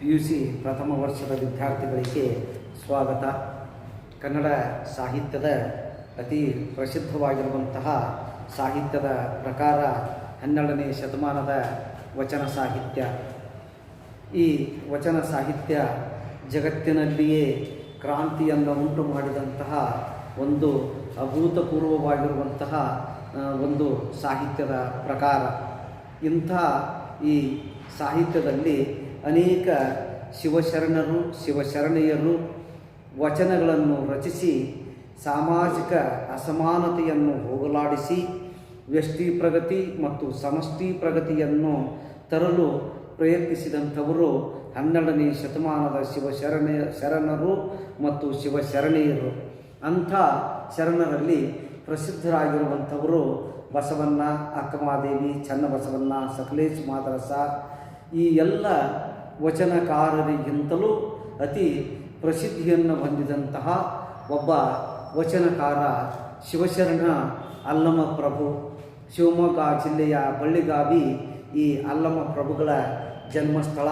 PUC ಪ್ರಥಮ ವರ್ಷದ ವಿದ್ಯಾರ್ಥಿಗಳಿಗೆ ಸ್ವಾಗತ. ಕನ್ನಡ ಸಾಹಿತ್ಯದ ಅತಿ ಪ್ರಸಿದ್ಧವಾಗಿರುವಂತಹ ಸಾಹಿತ್ಯದ ಪ್ರಕಾರ 12ನೇ ಶತಮಾನದ ವಚನ ಸಾಹಿತ್ಯ. ಈ ವಚನ ಸಾಹಿತ್ಯ ಜಗತ್ತಿನಲ್ಲಿಯೇ ಕ್ರಾಂತಿಯನ್ನು ಉಂಟು ಮಾಡಿದಂತಹ ಒಂದು ಅಭೂತಪೂರ್ವವಾಗಿರುವಂತಹ ಒಂದು ಸಾಹಿತ್ಯದ ಪ್ರಕಾರ. ಇಂಥ ಈ ಸಾಹಿತ್ಯದಲ್ಲಿ ಅನೇಕ ಶಿವಶರಣರು ಶಿವಶರಣೆಯರು ವಚನಗಳನ್ನು ರಚಿಸಿ ಸಾಮಾಜಿಕ ಅಸಮಾನತೆಯನ್ನು ಹೋಗಲಾಡಿಸಿ ವ್ಯಷ್ಟಿ ಪ್ರಗತಿ ಮತ್ತು ಸಮಷ್ಟಿ ಪ್ರಗತಿಯನ್ನು ತರಲು ಪ್ರಯತ್ನಿಸಿದಂಥವರು 12ನೇ ಶತಮಾನದ ಶರಣರು ಮತ್ತು ಶಿವಶರಣೆಯರು. ಅಂಥ ಶರಣರಲ್ಲಿ ಪ್ರಸಿದ್ಧರಾಗಿರುವಂಥವರು ಬಸವಣ್ಣ, ಅಕ್ಕಮಹಾದೇವಿ, ಚನ್ನಬಸವಣ್ಣ, ಸಕಲೇಶ್ ಮಾದರಸ. ಈ ಎಲ್ಲ ವಚನಕಾರರಿಗಿಂತಲೂ ಅತಿ ಪ್ರಸಿದ್ಧಿಯನ್ನು ಹೊಂದಿದಂತಹ ಒಬ್ಬ ವಚನಕಾರ ಶಿವಶರಣ ಅಲ್ಲಮಪ್ರಭು. ಶಿವಮೊಗ್ಗ ಜಿಲ್ಲೆಯ ಬಳ್ಳಿಗಾವಿ ಈ ಅಲ್ಲಮಪ್ರಭುಗಳ ಜನ್ಮಸ್ಥಳ.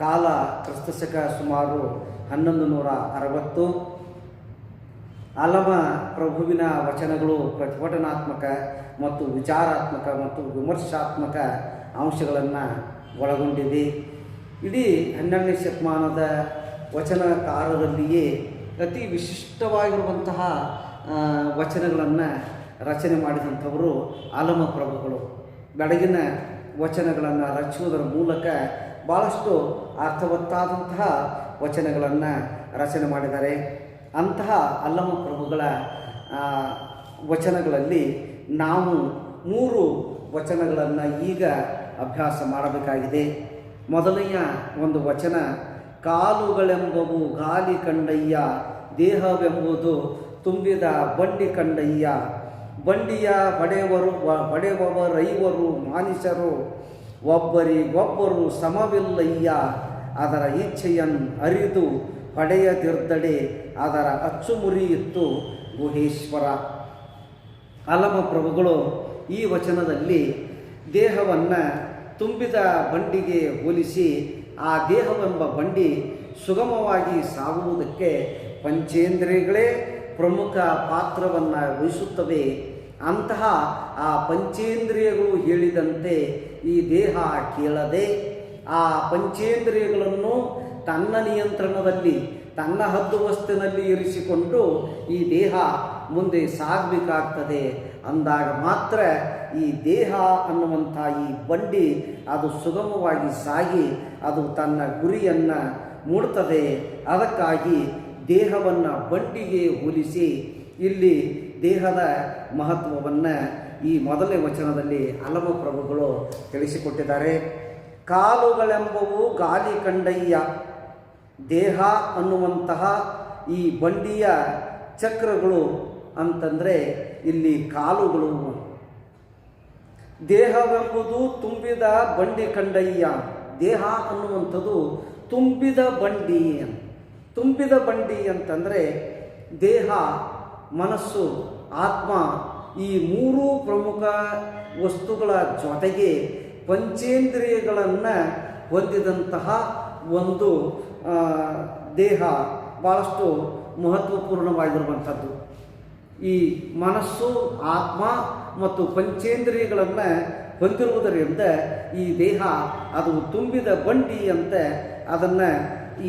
ಕಾಲ ಕ್ರಿಸ್ತಶಕ ಸುಮಾರು 1160. ಅಲ್ಲಮಪ್ರಭುವಿನ ವಚನಗಳು ಪ್ರತಿಭಟನಾತ್ಮಕ ಮತ್ತು ವಿಚಾರಾತ್ಮಕ ಮತ್ತು ವಿಮರ್ಶಾತ್ಮಕ ಅಂಶಗಳನ್ನು ಒಳಗೊಂಡಿದೆ. ಇಡೀ 12ನೇ ಶತಮಾನದ ವಚನಕಾರರಲ್ಲಿಯೇ ಅತಿ ವಿಶಿಷ್ಟವಾಗಿರುವಂತಹ ವಚನಗಳನ್ನು ರಚನೆ ಮಾಡಿದಂಥವರು ಅಲ್ಲಮಪ್ರಭುಗಳು. ಬೆಳಗಿನ ವಚನಗಳನ್ನು ರಚಿಸುವುದರ ಮೂಲಕ ಭಾಳಷ್ಟು ಅರ್ಥವತ್ತಾದಂತಹ ವಚನಗಳನ್ನು ರಚನೆ ಮಾಡಿದ್ದಾರೆ. ಅಂತಹ ಅಲ್ಲಮಪ್ರಭುಗಳ ವಚನಗಳಲ್ಲಿ ನಾವು 3 ವಚನಗಳನ್ನು ಈಗ ಅಭ್ಯಾಸ ಮಾಡಬೇಕಾಗಿದೆ. ಮೊದಲನೆಯ ಒಂದು ವಚನ, ಕಾಲುಗಳೆಂಬವು ಗಾಲಿ ಕಂಡಯ್ಯ, ದೇಹವೆಂಬುದು ತುಂಬಿದ ಬಂಡಿ ಕಂಡಯ್ಯ, ಬಂಡಿಯ ಹೊಡೆಯುವವರೈವರು ಮಾನಿಸರು, ಒಬ್ಬರಿಗೊಬ್ಬರು ಸಮವಿಲ್ಲಯ್ಯ, ಅದರ ಇಚ್ಛೆಯನ್ನು ಅರಿದು ಹೊಡೆಯದಿರ್ದಡೆ ಅದರ ಅಚ್ಚುಮುರಿಯಿತ್ತು ಗುಹೇಶ್ವರ. ಅಲ್ಲಮಪ್ರಭುಗಳು ಈ ವಚನದಲ್ಲಿ ದೇಹವನ್ನು ತುಂಬಿದ ಬಂಡಿಗೆ ಹೋಲಿಸಿ ಆ ದೇಹವೆಂಬ ಬಂಡಿ ಸುಗಮವಾಗಿ ಸಾಗುವುದಕ್ಕೆ ಪಂಚೇಂದ್ರಿಯಗಳೇ ಪ್ರಮುಖ ಪಾತ್ರವನ್ನು ವಹಿಸುತ್ತವೆ. ಅಂತಹ ಆ ಪಂಚೇಂದ್ರಿಯಗಳು ಹೇಳಿದಂತೆ ಈ ದೇಹ ಕೇಳದೆ ಆ ಪಂಚೇಂದ್ರಿಯಗಳನ್ನು ತನ್ನ ನಿಯಂತ್ರಣದಲ್ಲಿ ತನ್ನ ಹದ್ದುಬಸ್ತಿನಲ್ಲಿ ಇರಿಸಿಕೊಂಡು ಈ ದೇಹ ಮುಂದೆ ಸಾಗಬೇಕಾಗ್ತದೆ. ಅಂದಾಗ ಮಾತ್ರ ಈ ದೇಹ ಅನ್ನುವಂಥ ಈ ಬಂಡಿ ಅದು ಸುಗಮವಾಗಿ ಸಾಗಿ ಅದು ತನ್ನ ಗುರಿಯನ್ನು ಮೂಡ್ತದೆ. ಅದಕ್ಕಾಗಿ ದೇಹವನ್ನು ಬಂಡಿಗೆ ಹೋಲಿಸಿ ಇಲ್ಲಿ ದೇಹದ ಮಹತ್ವವನ್ನು ಈ ಮೊದಲನೇ ವಚನದಲ್ಲಿ ಅಲ್ಲಮಪ್ರಭುಗಳು ತಿಳಿಸಿಕೊಟ್ಟಿದ್ದಾರೆ. ಕಾಲುಗಳೆಂಬವು ಗಾಲಿ ಕಂಡಯ್ಯ, ದೇಹ ಅನ್ನುವಂತಹ ಈ ಬಂಡಿಯ ಚಕ್ರಗಳು ಅಂತಂದರೆ ಇಲ್ಲಿ ಕಾಲುಗಳು. ದೇಹವೆಂಬುದು ತುಂಬಿದ ಬಂಡಿ ಕಂಡಯ್ಯ, ದೇಹ ಅನ್ನುವಂಥದ್ದು ತುಂಬಿದ ಬಂಡಿ. ತುಂಬಿದ ಬಂಡಿ ಅಂತಂದರೆ ದೇಹ, ಮನಸ್ಸು, ಆತ್ಮ ಈ 3 ಪ್ರಮುಖ ವಸ್ತುಗಳ ಜೊತೆಗೆ ಪಂಚೇಂದ್ರಿಯಗಳನ್ನು ಹೊಂದಿದಂತಹ ಒಂದು ದೇಹ ಭಾಳಷ್ಟು ಮಹತ್ವಪೂರ್ಣವಾಗಿರುವಂಥದ್ದು. ಈ ಮನಸ್ಸು, ಆತ್ಮ ಮತ್ತು ಪಂಚೇಂದ್ರಿಯಗಳನ್ನು ಹೊಂದಿರುವುದರಿಂದ ಈ ದೇಹ ಅದು ತುಂಬಿದ ಬಂಡಿ ಅಂತ ಅದನ್ನು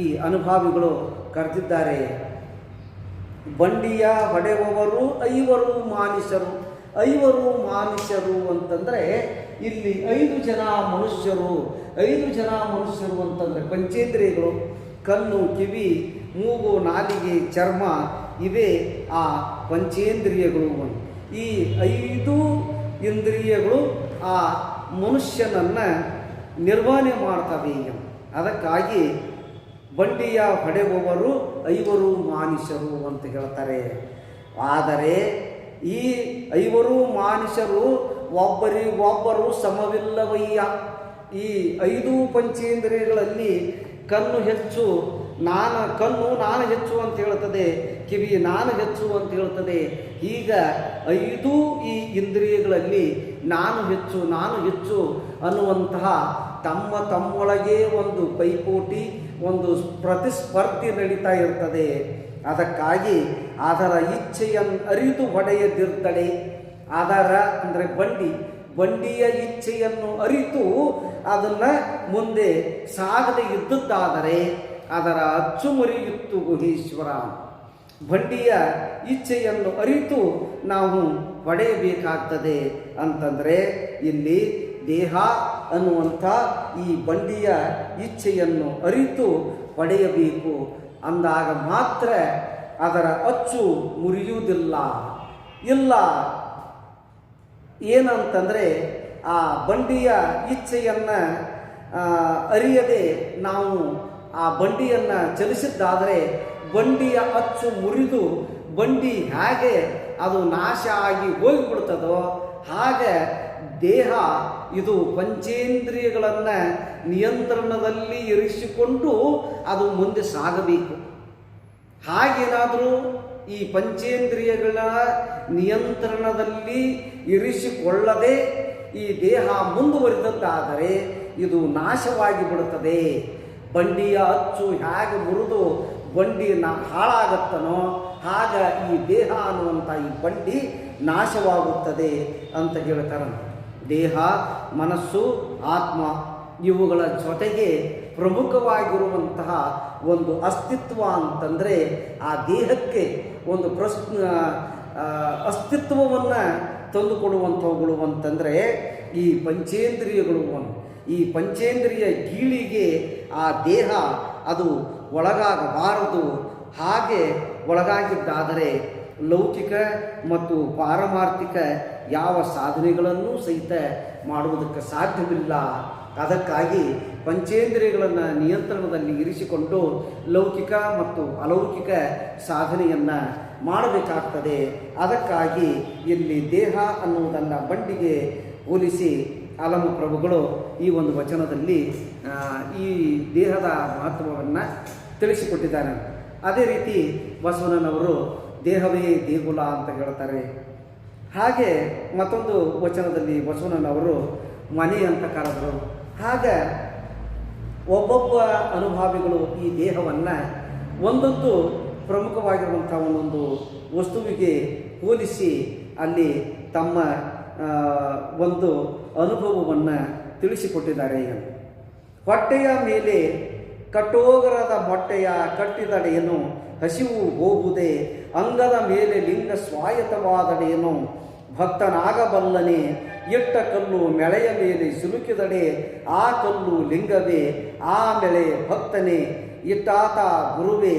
ಈ ಅನುಭಾವಿಗಳು ಕರೆದಿದ್ದಾರೆ. ಬಂಡಿಯ ಹೊಡೆಯುವವರು ಐವರು ಮಾನಿಸರು. ಐವರು ಮಾನಿಸರು ಅಂತಂದರೆ ಇಲ್ಲಿ 5 ಜನ ಮನುಷ್ಯರು. 5 ಜನ ಮನುಷ್ಯರು ಅಂತಂದರೆ ಪಂಚೇಂದ್ರಿಯಗಳು, ಕಣ್ಣು, ಕಿವಿ, ಮೂಗು, ನಾಲಿಗೆ, ಚರ್ಮ ಇವೇ ಆ ಪಂಚೇಂದ್ರಿಯಗಳು. ಈ 5 ಇಂದ್ರಿಯಗಳು ಆ ಮನುಷ್ಯನನ್ನು ನಿರ್ವಹಣೆ ಮಾಡ್ತವೆ. ಅದಕ್ಕಾಗಿ ಬಂಡಿಯ ಹೊಡೆಯುವವರು ಐವರು ಮಾನಿಸರು ಅಂತ ಹೇಳ್ತಾರೆ. ಆದರೆ ಈ 5 ಮಾನಿಸರು ಒಬ್ಬರಿಗೊಬ್ಬರು ಸಮವಿಲ್ಲವಯ್ಯ. ಈ 5 ಪಂಚೇಂದ್ರಿಯಗಳಲ್ಲಿ ಕಣ್ಣು ಹೆಚ್ಚು, ಕಣ್ಣು ನಾನು ಹೆಚ್ಚು ಅಂತ ಹೇಳ್ತದೆ, ಕಿವಿ ನಾನು ಹೆಚ್ಚು ಅಂತ ಹೇಳ್ತದೆ. ಈಗ 5 ಈ ಇಂದ್ರಿಯಗಳಲ್ಲಿ ನಾನು ಹೆಚ್ಚು ಅನ್ನುವಂತಹ ತಮ್ಮ ತಮ್ಮೊಳಗೆ ಒಂದು ಪೈಪೋಟಿ, ಒಂದು ಪ್ರತಿಸ್ಪರ್ಧೆ ನಡೀತಾ ಇರ್ತದೆ. ಅದಕ್ಕಾಗಿ ಅದರ ಇಚ್ಛೆಯನ್ನು ಅರಿತು ಹೊಡೆಯದಿರ್ತಡೆ. ಅದರ ಅಂದರೆ ಬಂಡಿಯ ಇಚ್ಛೆಯನ್ನು ಅರಿತು ಅದನ್ನು ಮುಂದೆ ಸಾಗದೆ ಇದ್ದದ್ದಾದರೆ ಅದರ ಅಚ್ಚುಮರಿಯಿತ್ತು ಗುಹೇಶ್ವರ. ಬಂಡಿಯ ಇಚ್ಛೆಯನ್ನು ಅರಿತು ನಾವು ಹೊಡೆಯಬೇಕಾಗ್ತದೆ ಅಂತಂದರೆ ಇಲ್ಲಿ ದೇಹ ಅನ್ನುವಂಥ ಈ ಬಂಡಿಯ ಇಚ್ಛೆಯನ್ನು ಅರಿತು ಹೊಡೆಯಬೇಕು. ಅಂದಾಗ ಮಾತ್ರ ಅದರ ಅಚ್ಚು ಮುರಿಯುವುದಿಲ್ಲ. ಇಲ್ಲ ಏನಂತಂದರೆ ಆ ಬಂಡಿಯ ಇಚ್ಛೆಯನ್ನು ಅರಿಯದೆ ನಾವು ಆ ಬಂಡಿಯನ್ನು ಚಲಿಸಿದ್ದಾದರೆ ಬಂಡಿಯ ಅಚ್ಚು ಮುರಿದು ಬಂಡಿ ಹೇಗೆ ಅದು ನಾಶ ಆಗಿ ಹೋಗಿಬಿಡ್ತದೋ ಹಾಗೆ ದೇಹ ಇದು ಪಂಚೇಂದ್ರಿಯಗಳನ್ನು ನಿಯಂತ್ರಣದಲ್ಲಿ ಇರಿಸಿಕೊಂಡು ಅದು ಮುಂದೆ ಸಾಗಬೇಕು. ಹಾಗೇನಾದರೂ ಈ ಪಂಚೇಂದ್ರಿಯಗಳ ನಿಯಂತ್ರಣದಲ್ಲಿ ಇರಿಸಿಕೊಳ್ಳದೆ ಈ ದೇಹ ಮುಂದುವರಿದದ್ದಾದರೆ ಇದು ನಾಶವಾಗಿ ಬಿಡುತ್ತದೆ. ಬಂಡಿಯ ಅಚ್ಚು ಹೇಗೆ ಮುರಿದು ಬಂಡಿ ಹಾಳಾಗತ್ತನೋ ಆಗ ಈ ದೇಹ ಅನ್ನುವಂಥ ಈ ಬಂಡಿ ನಾಶವಾಗುತ್ತದೆ ಅಂತ ಹೇಳ್ತಾರೆ. ದೇಹ, ಮನಸ್ಸು, ಆತ್ಮ ಇವುಗಳ ಜೊತೆಗೆ ಪ್ರಮುಖವಾಗಿರುವಂತಹ ಒಂದು ಅಸ್ತಿತ್ವ ಅಂತಂದರೆ ಆ ದೇಹಕ್ಕೆ ಒಂದು ಅಸ್ತಿತ್ವವನ್ನು ತಂದುಕೊಡುವಂಥವುಗಳು ಅಂತಂದರೆ ಈ ಪಂಚೇಂದ್ರಿಯಗಳು. ಈ ಪಂಚೇಂದ್ರಿಯ ಗೀಳಿಗೆ ಆ ದೇಹ ಅದು ಒಳಗಾಗಬಾರದು. ಹಾಗೆ ಒಳಗಾಗಿದ್ದಾದರೆ ಲೌಕಿಕ ಮತ್ತು ಪಾರಮಾರ್ಥಿಕ ಯಾವ ಸಾಧನೆಗಳನ್ನು ಸಹಿತ ಮಾಡುವುದಕ್ಕೆ ಸಾಧ್ಯವಿಲ್ಲ. ಅದಕ್ಕಾಗಿ ಪಂಚೇಂದ್ರಿಯಗಳನ್ನು ನಿಯಂತ್ರಣದಲ್ಲಿ ಇರಿಸಿಕೊಂಡು ಲೌಕಿಕ ಮತ್ತು ಅಲೌಕಿಕ ಸಾಧನೆಯನ್ನು ಮಾಡಬೇಕಾಗ್ತದೆ. ಅದಕ್ಕಾಗಿ ಇಲ್ಲಿ ದೇಹ ಅನ್ನುವುದನ್ನು ಬಂಡಿಗೆ ಹೋಲಿಸಿ ಅಲಮ ಪ್ರಭುಗಳು ಈ ಒಂದು ವಚನದಲ್ಲಿ ಈ ದೇಹದ ಮಹತ್ವವನ್ನು ತಿಳಿಸಿಕೊಟ್ಟಿದ್ದಾರೆ. ಅದೇ ರೀತಿ ಬಸವಣ್ಣನವರು ದೇಹವೇ ದೇಗುಲ ಅಂತ ಹೇಳ್ತಾರೆ. ಹಾಗೆ ಮತ್ತೊಂದು ವಚನದಲ್ಲಿ ಬಸವಣ್ಣನವರು ಮನೆ ಅಂತ ಕರೆದರು. ಹಾಗೆ ಒಬ್ಬೊಬ್ಬ ಅನುಭಾವಿಗಳು ಈ ದೇಹವನ್ನು ಒಂದೊಂದು ಪ್ರಮುಖವಾಗಿರುವಂಥ ಒಂದೊಂದು ವಸ್ತುವಿಗೆ ಹೋಲಿಸಿ ಅಲ್ಲಿ ತಮ್ಮ ಒಂದು ಅನುಭವವನ್ನು ತಿಳಿಸಿಕೊಟ್ಟಿದ್ದಾರೆ. ಹೊಟ್ಟೆಯ ಮೇಲೆ ಕಟೋಗರದ ಮೊಟ್ಟೆಯ ಕಟ್ಟಿದಡೆಯನ್ನು ಹಸಿವು ಹೋಗುವುದೇ, ಅಂಗದ ಮೇಲೆ ಲಿಂಗ ಸ್ವಾಯತ್ತವಾದಡೆಯನ್ನು ಭಕ್ತನಾಗಬಲ್ಲನೆ, ಇಟ್ಟ ಕಲ್ಲು ಮೆಳೆಯ ಮೇಲೆ ಸಿಲುಕಿದಡೆ ಆ ಕಲ್ಲು ಲಿಂಗವೇ, ಆ ಮೆಳೆ ಭಕ್ತನೇ, ಇಟ್ಟಾತ ಗುರುವೇ,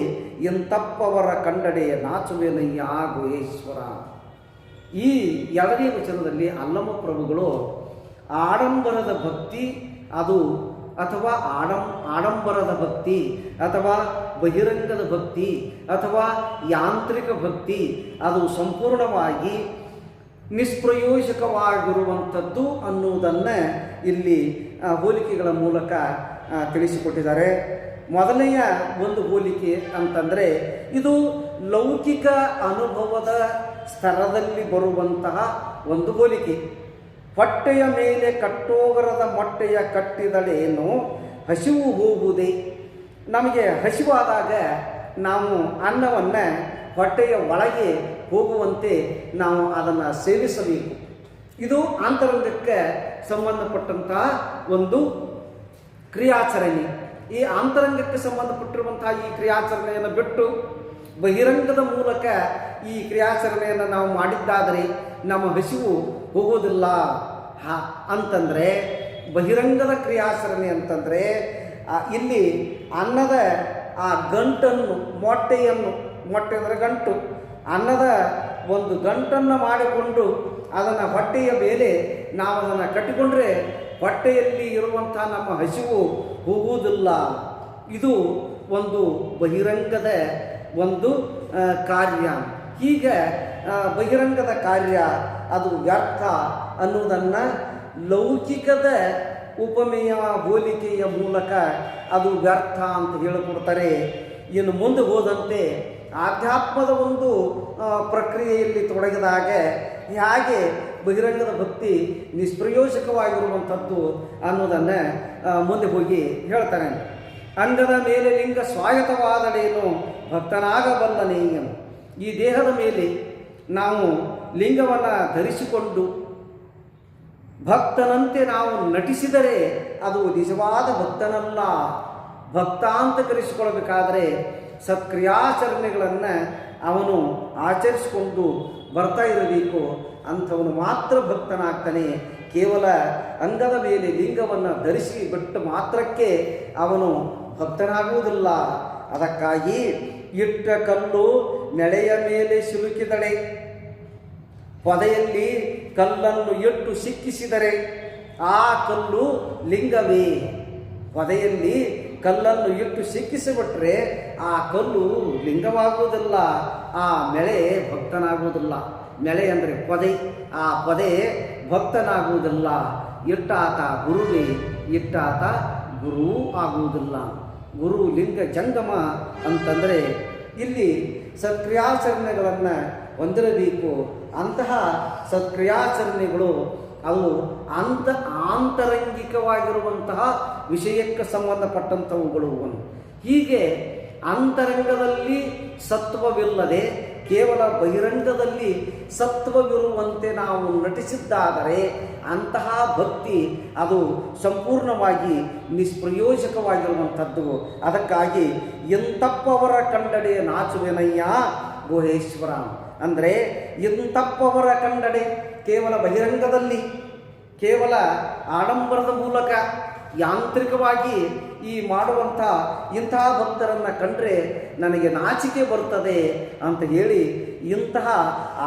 ಎಂತಪ್ಪವರ ಕಂಡಡೆ ನಾಚುವೆನಯ್ಯ ಗುಹೇಶ್ವರ. ಈ ಎರಡನೇ ವಚನದಲ್ಲಿ ಅಲ್ಲಮ ಪ್ರಭುಗಳು ಆಡಂಬರದ ಭಕ್ತಿ ಅದು ಅಥವಾ ಆಡಂಬರದ ಭಕ್ತಿ ಅಥವಾ ಬಹಿರಂಗದ ಭಕ್ತಿ ಅಥವಾ ಯಾಂತ್ರಿಕ ಭಕ್ತಿ ಅದು ಸಂಪೂರ್ಣವಾಗಿ ನಿಷ್ಪ್ರಯೋಜಕವಾಗಿರುವಂಥದ್ದು ಅನ್ನುವುದನ್ನು ಇಲ್ಲಿ ಹೋಲಿಕೆಗಳ ಮೂಲಕ ತಿಳಿಸಿಕೊಟ್ಟಿದ್ದಾರೆ. ಮೊದಲನೆಯ ಒಂದು ಹೋಲಿಕೆ ಅಂತಂದರೆ ಇದು ಲೌಕಿಕ ಅನುಭವದ ಸ್ತರದಲ್ಲಿ ಬರುವಂತಹ ಒಂದು ಹೋಲಿಕೆ. ಹೊಟ್ಟೆಯ ಮೇಲೆ ಕಟ್ಟೋಗರದ ಮೊಟ್ಟೆಯ ಕಟ್ಟಿದಳೇನು ಹಸಿವು ಹೋಗುವುದೇ. ನಮಗೆ ಹಸಿವಾದಾಗ ನಾವು ಅನ್ನವನ್ನು ಹೊಟ್ಟೆಯ ಒಳಗೆ ಹೋಗುವಂತೆ ನಾವು ಅದನ್ನು ಸೇವಿಸಬೇಕು. ಇದು ಅಂತರಂಗಕ್ಕೆ ಸಂಬಂಧಪಟ್ಟಂತಹ ಒಂದು ಕ್ರಿಯಾಚರಣೆ. ಈ ಅಂತರಂಗಕ್ಕೆ ಸಂಬಂಧಪಟ್ಟಿರುವಂತಹ ಈ ಕ್ರಿಯಾಚರಣೆಯನ್ನು ಬಿಟ್ಟು ಬಹಿರಂಗದ ಮೂಲಕ ಈ ಕ್ರಿಯಾಚರಣೆಯನ್ನು ನಾವು ಮಾಡಿದ್ದಾದರೆ ನಮ್ಮ ಹಸಿವು ಹೋಗೋದಿಲ್ಲ ಅಂತಂದರೆ ಬಹಿರಂಗದ ಕ್ರಿಯಾಚರಣೆ ಅಂತಂದರೆ ಇಲ್ಲಿ ಅನ್ನದ ಆ ಗಂಟನ್ನು ಮೊಟ್ಟೆ ಅಂದರೆ ಗಂಟು, ಅನ್ನದ ಒಂದು ಗಂಟನ್ನು ಮಾಡಿಕೊಂಡು ಅದನ್ನು ಹೊಟ್ಟೆಯ ಮೇಲೆ ನಾವು ಅದನ್ನು ಕಟ್ಟಿಕೊಂಡ್ರೆ ಹೊಟ್ಟೆಯಲ್ಲಿ ಇರುವಂಥ ನಮ್ಮ ಹಸಿವು ಹೋಗುವುದಿಲ್ಲ. ಇದು ಒಂದು ಬಹಿರಂಗದ ಒಂದು ಕಾರ್ಯ. ಹೀಗೆ ಬಹಿರಂಗದ ಕಾರ್ಯ ಅದು ವ್ಯರ್ಥ ಅನ್ನುವುದನ್ನು ಲೌಕಿಕದ ಉಪಮೇಯ ಹೋಲಿಕೆಯ ಮೂಲಕ ಅದು ವ್ಯರ್ಥ ಅಂತ ಹೇಳಿಕೊಡ್ತಾರೆ. ಇನ್ನು ಮುಂದೆ ಹೋದಂತೆ ಆಧ್ಯಾತ್ಮದ ಒಂದು ಪ್ರಕ್ರಿಯೆಯಲ್ಲಿ ತೊಡಗಿದಾಗ ಹೇಗೆ ಬಹಿರಂಗದ ಭಕ್ತಿ ನಿಷ್ಪ್ರಯೋಜಕವಾಗಿರುವಂಥದ್ದು ಅನ್ನೋದನ್ನು ಮುಂದೆ ಹೋಗಿ ಹೇಳ್ತಾನೆ. ಅಂಗದ ಮೇಲೆ ಲಿಂಗ ಸ್ವಾಯತ್ತವಾದಡೇನು ಭಕ್ತನಾಗಬಲ್ಲನೇಯನು. ಈ ದೇಹದ ಮೇಲೆ ನಾವು ಲಿಂಗವನ್ನು ಧರಿಸಿಕೊಂಡು ಭಕ್ತನಂತೆ ನಾವು ನಟಿಸಿದರೆ ಅದು ನಿಜವಾದ ಭಕ್ತನಲ್ಲ. ಭಕ್ತ ಅಂತ ಕರೆಸಿಕೊಳ್ಳಬೇಕಾದರೆ ಸತ್ಕ್ರಿಯಾಚರಣೆಗಳನ್ನು ಅವನು ಆಚರಿಸಿಕೊಂಡು ಬರ್ತಾ ಇರಬೇಕು. ಅಂಥವನು ಮಾತ್ರ ಭಕ್ತನಾಗ್ತಾನೆ. ಕೇವಲ ಅಂಗದ ಮೇಲೆ ಲಿಂಗವನ್ನು ಧರಿಸಿ ಬಿಟ್ಟು ಮಾತ್ರಕ್ಕೆ ಅವನು ಭಕ್ತನಾಗುವುದಿಲ್ಲ. ಅದಕ್ಕಾಗಿ ಇಟ್ಟ ಕಲ್ಲು ನೆಳೆಯ ಮೇಲೆ ಸಿಲುಕಿದಳೆ, ಪೊದೆಯಲ್ಲಿ ಕಲ್ಲನ್ನು ಇಟ್ಟು ಸಿಕ್ಕಿಸಿದರೆ ಆ ಕಲ್ಲು ಲಿಂಗವೇ. ಪೊದೆಯಲ್ಲಿ ಕಲ್ಲನ್ನು ಇಟ್ಟು ಸಿಕ್ಕಿಸಿಬಿಟ್ರೆ ಆ ಕಲ್ಲು ಲಿಂಗವಾಗುವುದಿಲ್ಲ, ಆ ಮೆಳೆ ಭಕ್ತನಾಗುವುದಿಲ್ಲ. ಮೆಳೆ ಅಂದರೆ ಪೊದೆ, ಆ ಪೊದೆ ಭಕ್ತನಾಗುವುದಿಲ್ಲ. ಇಟ್ಟಾತ ಗುರುವೇ, ಇಟ್ಟಾತ ಗುರು ಆಗುವುದಿಲ್ಲ. ಗುರು ಲಿಂಗ ಜಂಗಮ ಅಂತಂದರೆ ಇಲ್ಲಿ ಸತ್ಕ್ರಿಯಾಚರಣೆಗಳನ್ನು ಹೊಂದಿರಬೇಕು. ಅಂತಹ ಸತ್ಕ್ರಿಯಾಚರಣೆಗಳು ಅವು ಆಂತರಂಗಿಕವಾಗಿರುವಂತಹ ವಿಷಯಕ್ಕೆ ಸಂಬಂಧಪಟ್ಟಂಥವುಗಳು. ಹೀಗೆ ಅಂತರಂಗದಲ್ಲಿ ಸತ್ವವಿಲ್ಲದೆ ಕೇವಲ ಬಹಿರಂಗದಲ್ಲಿ ಸತ್ವವಿರುವಂತೆ ನಾವು ನಟಿಸಿದ್ದಾದರೆ ಅಂತಹ ಭಕ್ತಿ ಅದು ಸಂಪೂರ್ಣವಾಗಿ ನಿಷ್ಪ್ರಯೋಜಕವಾಗಿರುವಂಥದ್ದು. ಅದಕ್ಕಾಗಿ ಎಂತಪ್ಪವರ ಕಂಡಡೆ ನಾಚುವೆನಯ್ಯ ಗುಹೇಶ್ವರ ಅಂದರೆ ಎಂತಪ್ಪವರ ಕಂಡಡೆ ಕೇವಲ ಬಹಿರಂಗದಲ್ಲಿ ಕೇವಲ ಆಡಂಬರದ ಮೂಲಕ ಯಾಂತ್ರಿಕವಾಗಿ ಈ ಮಾಡುವಂಥ ಇಂತಹ ಭಕ್ತರನ್ನು ಕಂಡ್ರೆ ನನಗೆ ನಾಚಿಕೆ ಬರ್ತದೆ ಅಂತ ಹೇಳಿ ಇಂತಹ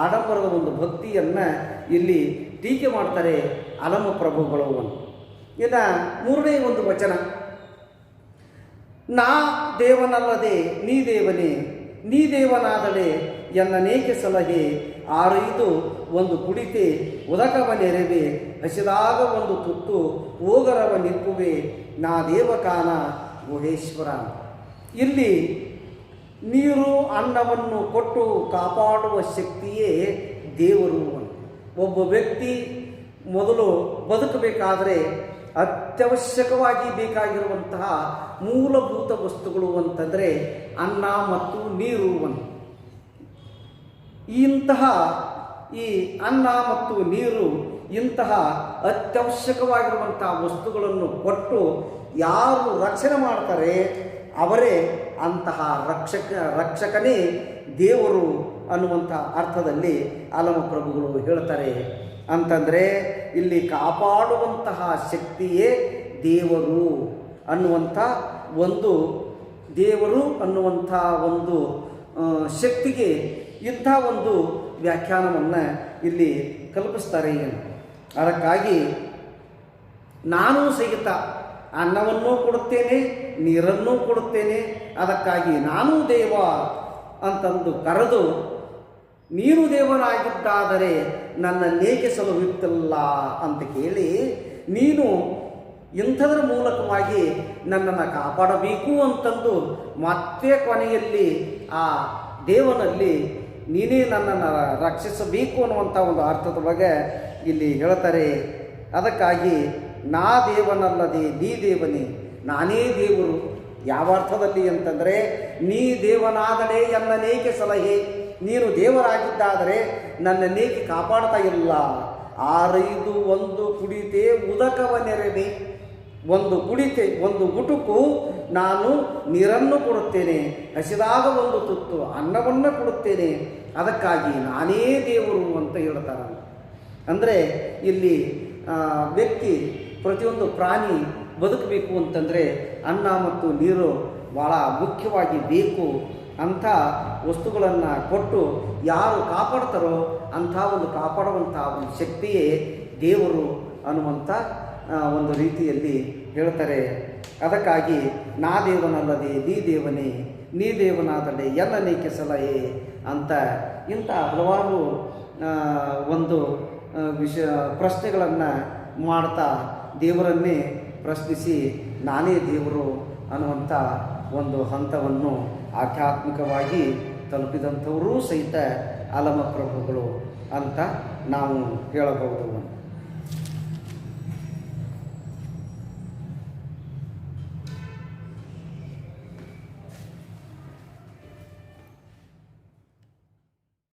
ಆಡಂಬರದ ಒಂದು ಭಕ್ತಿಯನ್ನು ಇಲ್ಲಿ ಟೀಕೆ ಮಾಡ್ತಾರೆ ಅಲಮ ಪ್ರಭುಗಳು. ಇನ್ನು ಮೂರನೇ ಒಂದು ವಚನ, ನಾ ದೇವನಲ್ಲದೆ ನೀ ದೇವನೇ, ನೀ ದೇವನಾದಳೆ ಎನ್ನನೇಕೆ ಸಲಹೆ, ಆರೈದು ಒಂದು ಕುಡಿತೆ ಉದಕವ ನೆರೆವೆ, ಹಸಿದಾಗ ಒಂದು ತುತ್ತು ಓಗರವ ನಿಪ್ಪುವೆ, ನಾ ದೇವಕಾನ ಗುಹೇಶ್ವರ. ಇಲ್ಲಿ ನೀರು ಅನ್ನವನ್ನು ಕೊಟ್ಟು ಕಾಪಾಡುವ ಶಕ್ತಿಯೇ ದೇವರು. ಒಬ್ಬ ವ್ಯಕ್ತಿ ಮೊದಲು ಬದುಕಬೇಕಾದರೆ ಅತ್ಯವಶ್ಯಕವಾಗಿ ಬೇಕಾಗಿರುವಂತಹ ಮೂಲಭೂತ ವಸ್ತುಗಳು ಅಂತಂದರೆ ಅನ್ನ ಮತ್ತು ನೀರು. ಇಂತಹ ಈ ಅನ್ನ ಮತ್ತು ನೀರು ಇಂತಹ ಅತ್ಯವಶ್ಯಕವಾಗಿರುವಂತಹ ವಸ್ತುಗಳನ್ನು ಕೊಟ್ಟು ಯಾರು ರಕ್ಷಣೆ ಮಾಡ್ತಾರೆ ಅವರೇ ಅಂತಹ ರಕ್ಷಕನೇ ದೇವರು ಅನ್ನುವಂಥ ಅರ್ಥದಲ್ಲಿ ಆಲಮ ಪ್ರಭುಗಳು ಹೇಳ್ತಾರೆ. ಅಂತಂದರೆ ಇಲ್ಲಿ ಕಾಪಾಡುವಂತಹ ಶಕ್ತಿಯೇ ದೇವರು ಅನ್ನುವಂಥ ಒಂದು ದೇವರು ಅನ್ನುವಂಥ ಒಂದು ಶಕ್ತಿಗೆ ಇಂಥ ಒಂದು ವ್ಯಾಖ್ಯಾನವನ್ನು ಇಲ್ಲಿ ಕಲ್ಪಿಸ್ತಾರೆ. ಅದಕ್ಕಾಗಿ ನಾನು ಸಹಿತ ಅನ್ನವನ್ನೂ ಕೊಡುತ್ತೇನೆ, ನೀರನ್ನೂ ಕೊಡುತ್ತೇನೆ, ಅದಕ್ಕಾಗಿ ನಾನು ದೇವ ಅಂತಂದು ಕರೆದು ನೀನು ದೇವನಾಗಿದ್ದಾದರೆ ನನ್ನನ್ನೇಕೆ ಸಲುಹಿತ್ತಲ್ಲ ಅಂತ ಕೇಳಿ ನೀನು ಇಂಥದ್ರ ಮೂಲಕವಾಗಿ ನನ್ನನ್ನು ಕಾಪಾಡಬೇಕು ಅಂತಂದು ಮತ್ತೆ ಕೊನೆಯಲ್ಲಿ ಆ ದೇವನಲ್ಲಿ ನೀನೇ ನನ್ನನ್ನು ರಕ್ಷಿಸಬೇಕು ಅನ್ನುವಂಥ ಒಂದು ಅರ್ಥದೊಳಗೆ ಇಲ್ಲಿ ಹೇಳ್ತಾರೆ. ಅದಕ್ಕಾಗಿ ನಾ ದೇವನಲ್ಲದೆ ನೀ ದೇವನೇ, ನಾನೇ ದೇವರು. ಯಾವ ಅರ್ಥದಲ್ಲಿ ಅಂತಂದರೆ ನೀ ದೇವನಾದರೆ ಎನ್ನನೇಕೆ ಸಲಹೆ, ನೀನು ದೇವರಾಗಿದ್ದಾದರೆ ನನ್ನನ್ನೇಕೆ ಕಾಪಾಡ್ತಾ ಇಲ್ಲ. ಆರೈದು ಒಂದು ಕುಡಿತೆ ಉದಕವ ನೆರೆವೆ, ಒಂದು ಕುಡಿತೆ ಒಂದು ಗುಟುಕು ನಾನು ನೀರನ್ನು ಕೊಡುತ್ತೇನೆ, ಹಸಿದಾಗ ಒಂದು ತುತ್ತು ಅನ್ನವನ್ನು ಕೊಡುತ್ತೇನೆ, ಅದಕ್ಕಾಗಿ ನಾನೇ ದೇವರು ಅಂತ ಹೇಳ್ತಾರೆ. ಅಂದರೆ ಇಲ್ಲಿ ವ್ಯಕ್ತಿ ಪ್ರತಿಯೊಂದು ಪ್ರಾಣಿ ಬದುಕಬೇಕು ಅಂತಂದರೆ ಅನ್ನ ಮತ್ತು ನೀರು ಭಾಳ ಮುಖ್ಯವಾಗಿ ಬೇಕು. ಅಂಥ ವಸ್ತುಗಳನ್ನು ಕೊಟ್ಟು ಯಾರು ಕಾಪಾಡ್ತಾರೋ ಅಂಥ ಒಂದು ಕಾಪಾಡುವಂಥ ಒಂದು ಶಕ್ತಿಯೇ ದೇವರು ಅನ್ನುವಂಥ ಒಂದು ರೀತಿಯಲ್ಲಿ ಹೇಳ್ತಾರೆ. ಅದಕ್ಕಾಗಿ ನಾ ದೇವನಲ್ಲದೆ ನೀ ದೇವನೇ, ನೀ ದೇವನಾದಡೆ ಎನ್ನನೇಕೆ ಸಲಹೆ ಅಂತ ಇಂಥ ಹಲವಾರು ಒಂದು ಪ್ರಶ್ನೆಗಳನ್ನು ಮಾಡ್ತಾ ದೇವರನ್ನೇ ಪ್ರಶ್ನಿಸಿ ನಾನೇ ದೇವರು ಅನ್ನುವಂಥ ಒಂದು ಹಂತವನ್ನು ಆಧ್ಯಾತ್ಮಿಕವಾಗಿ ತಲುಪಿದಂಥವರೂ ಸಹಿತ ಆಲಮ ಪ್ರಭುಗಳು ಅಂತ ನಾವು ಹೇಳಬಹುದು.